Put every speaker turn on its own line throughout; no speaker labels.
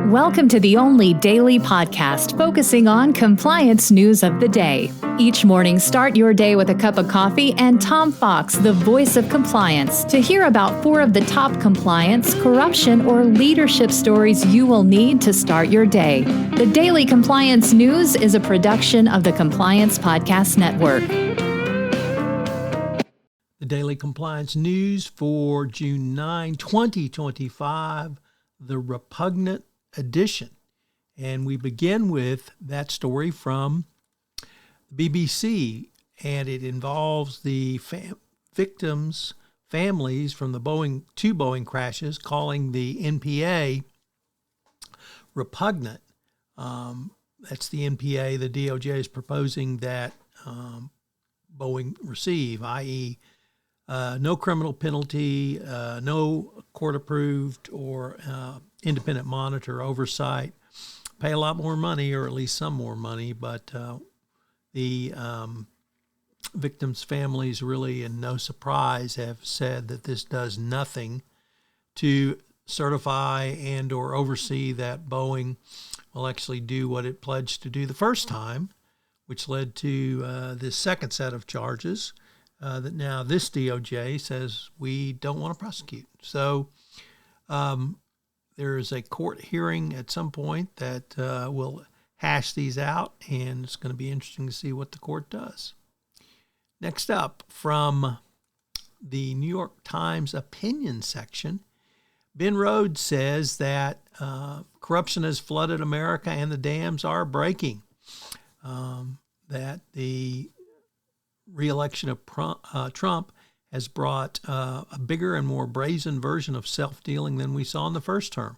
Welcome to the only daily podcast focusing on compliance news of the day. Each morning, start your day with a cup of coffee and Tom Fox, the voice of compliance, to hear about 4 of the top compliance, corruption, or leadership stories you will need to start your day. The Daily Compliance News is a production of the Compliance Podcast Network.
The Daily Compliance News for June 9, 2025, the Repugnant edition. And we begin with that story from the BBC, and it involves the victims' families from the two Boeing crashes, calling the NPA repugnant. That's the NPA the DOJ is proposing that Boeing receive, i.e., no criminal penalty, no court-approved or independent monitor oversight, pay a lot more money, or at least some more money, but the victims' families really, in no surprise, have said that this does nothing to certify and or oversee that Boeing will actually do what it pledged to do the first time, which led to this second set of charges that now this DOJ says we don't want to prosecute. So there is a court hearing at some point that will hash these out, and it's going to be interesting to see what the court does. Next up, from the New York Times opinion section, Ben Rhodes says that corruption has flooded America and the dams are breaking. That the re-election of Trump has brought a bigger and more brazen version of self-dealing than we saw in the first term.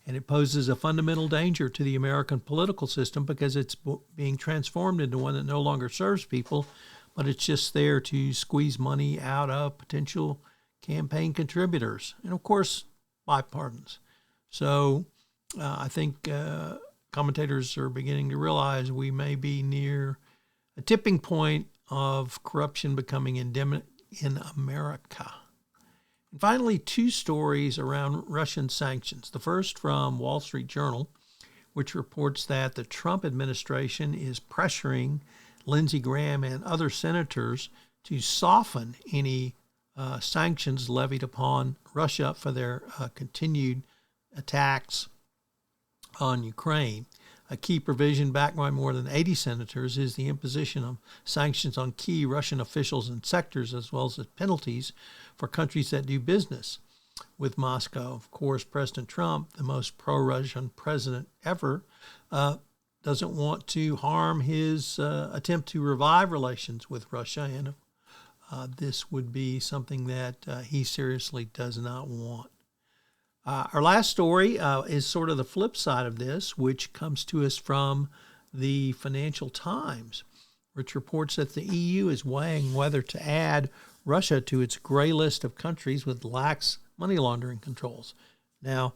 And it poses a fundamental danger to the American political system because it's being transformed into one that no longer serves people, but it's just there to squeeze money out of potential campaign contributors. And, of course, bipartisans. So I think commentators are beginning to realize we may be near a tipping point of corruption becoming endemic in America. And finally, 2 stories around Russian sanctions. The first from Wall Street Journal, which reports that the Trump administration is pressuring Lindsey Graham and other senators to soften any sanctions levied upon Russia for their continued attacks on Ukraine. A key provision backed by more than 80 senators is the imposition of sanctions on key Russian officials and sectors, as well as penalties for countries that do business with Moscow. Of course, President Trump, the most pro-Russian president ever, doesn't want to harm his attempt to revive relations with Russia, and this would be something that he seriously does not want. Our last story is sort of the flip side of this, which comes to us from the Financial Times, which reports that the EU is weighing whether to add Russia to its gray list of countries with lax money laundering controls. Now,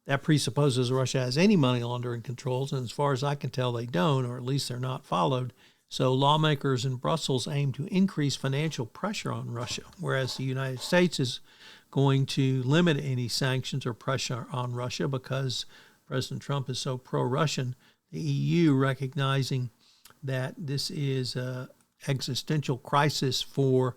that presupposes Russia has any money laundering controls, and as far as I can tell, they don't, or at least they're not followed. So lawmakers in Brussels aim to increase financial pressure on Russia, whereas the United States is going to limit any sanctions or pressure on Russia because President Trump is so pro-Russian. The EU, recognizing that this is an existential crisis for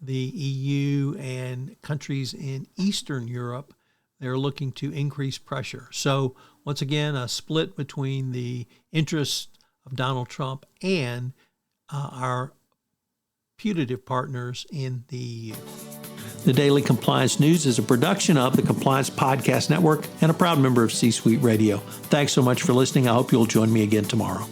the EU and countries in Eastern Europe, they're looking to increase pressure. So once again, a split between the interests of Donald Trump and our putative partners in the EU. The Daily Compliance News is a production of the Compliance Podcast Network and a proud member of C-Suite Radio. Thanks so much for listening. I hope you'll join me again tomorrow.